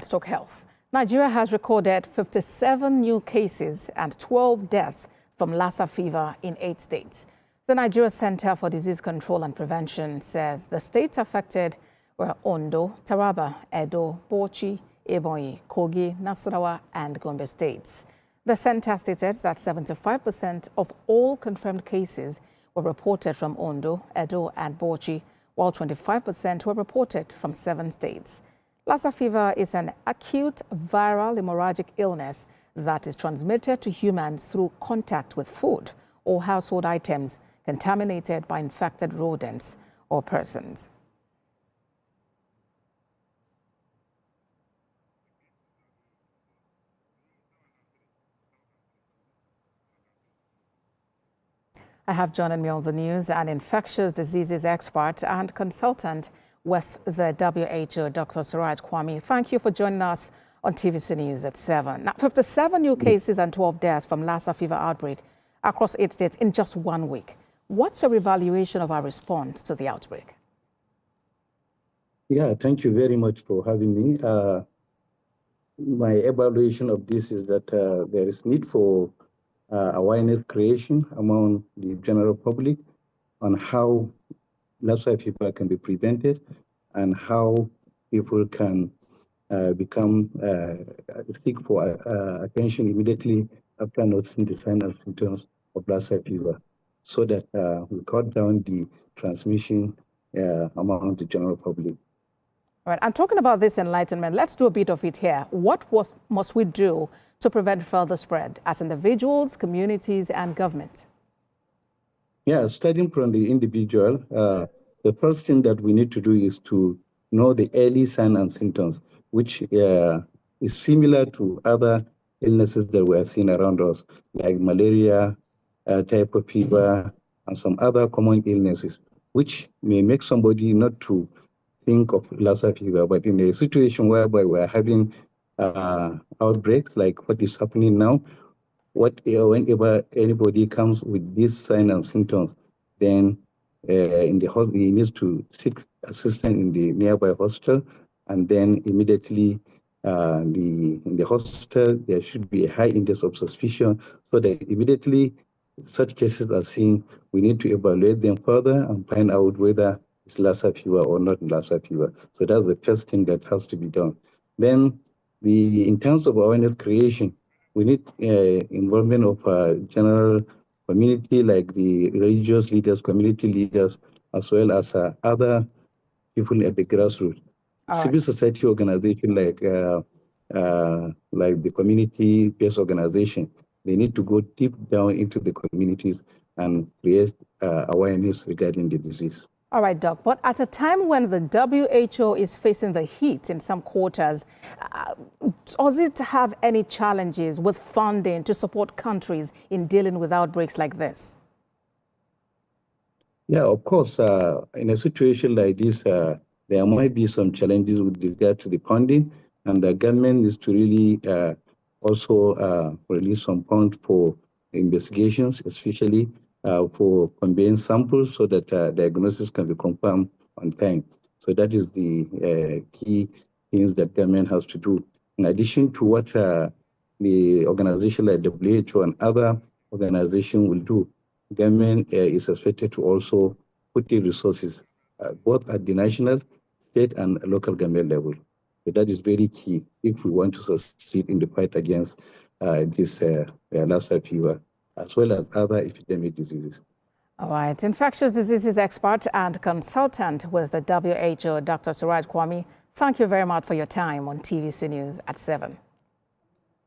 Stock Health. Nigeria has recorded 57 new cases and 12 deaths from Lassa fever in 8 states. The Nigeria Center for Disease Control and Prevention says the states affected were Ondo, Taraba, Edo, Bauchi, Ebonyi, Kogi, Nasarawa, and Gombe states. The center stated that 75% of all confirmed cases were reported from Ondo, Edo, and Bauchi, while 25% were reported from 7 states. Lassa fever is an acute viral hemorrhagic illness that is transmitted to humans through contact with food or household items contaminated by infected rodents or persons. I have joining me on the news an infectious diseases expert and consultant with the WHO, Dr. Suraj Kwame. Thank you for joining us on TVC News at 7. Now, 57 new cases and 12 deaths from Lassa fever outbreak across 8 states in just 1 week. What's your evaluation of our response to the outbreak? Yeah, thank you very much for having me. My evaluation of this is that there is need for awareness creation among the general public on how Lassa fever can be prevented and how people can seek for attention immediately after noticing the signs and symptoms of Lassa fever, so that we cut down the transmission among the general public. All right, and talking about this enlightenment, let's do a bit of it here. What must we do to prevent further spread as individuals, communities, and government? Yeah, starting from the individual, the first thing that we need to do is to know the early signs and symptoms, which is similar to other illnesses that we are seeing around us, like malaria, typhoid fever, and some other common illnesses, which may make somebody not to think of Lassa fever. But in a situation whereby we are having outbreaks like what is happening now, whenever anybody comes with these signs and symptoms, then he needs to seek assistance in the nearby hospital, and then immediately in the hospital there should be a high index of suspicion, so that immediately such cases are seen, we need to evaluate them further and find out whether it's Lassa fever or not Lassa fever. So that's the first thing that has to be done. Then in terms of awareness creation, we need involvement of general community, like the religious leaders, community leaders, as well as other people at the grassroots. Civil society organization like the community-based organization, they need to go deep down into the communities and create awareness regarding the disease. All right, Doc, but at a time when the WHO is facing the heat in some quarters, does it have any challenges with funding to support countries in dealing with outbreaks like this? Yeah, of course. In a situation like this, there might be some challenges with regard to the funding, and the government needs to really also release some funds for investigations, especially for conveying samples, so that diagnosis can be confirmed on time. So that is the key things that government has to do. In addition to what the organization like WHO and other organizations will do, government is expected to also put in resources, both at the national, state, and local government level. So that is very key if we want to succeed in the fight against this Lassa fever, as well as other epidemic diseases. All right. Infectious diseases expert and consultant with the WHO, Dr. Suraj Kwame, thank you very much for your time on TVC News at 7.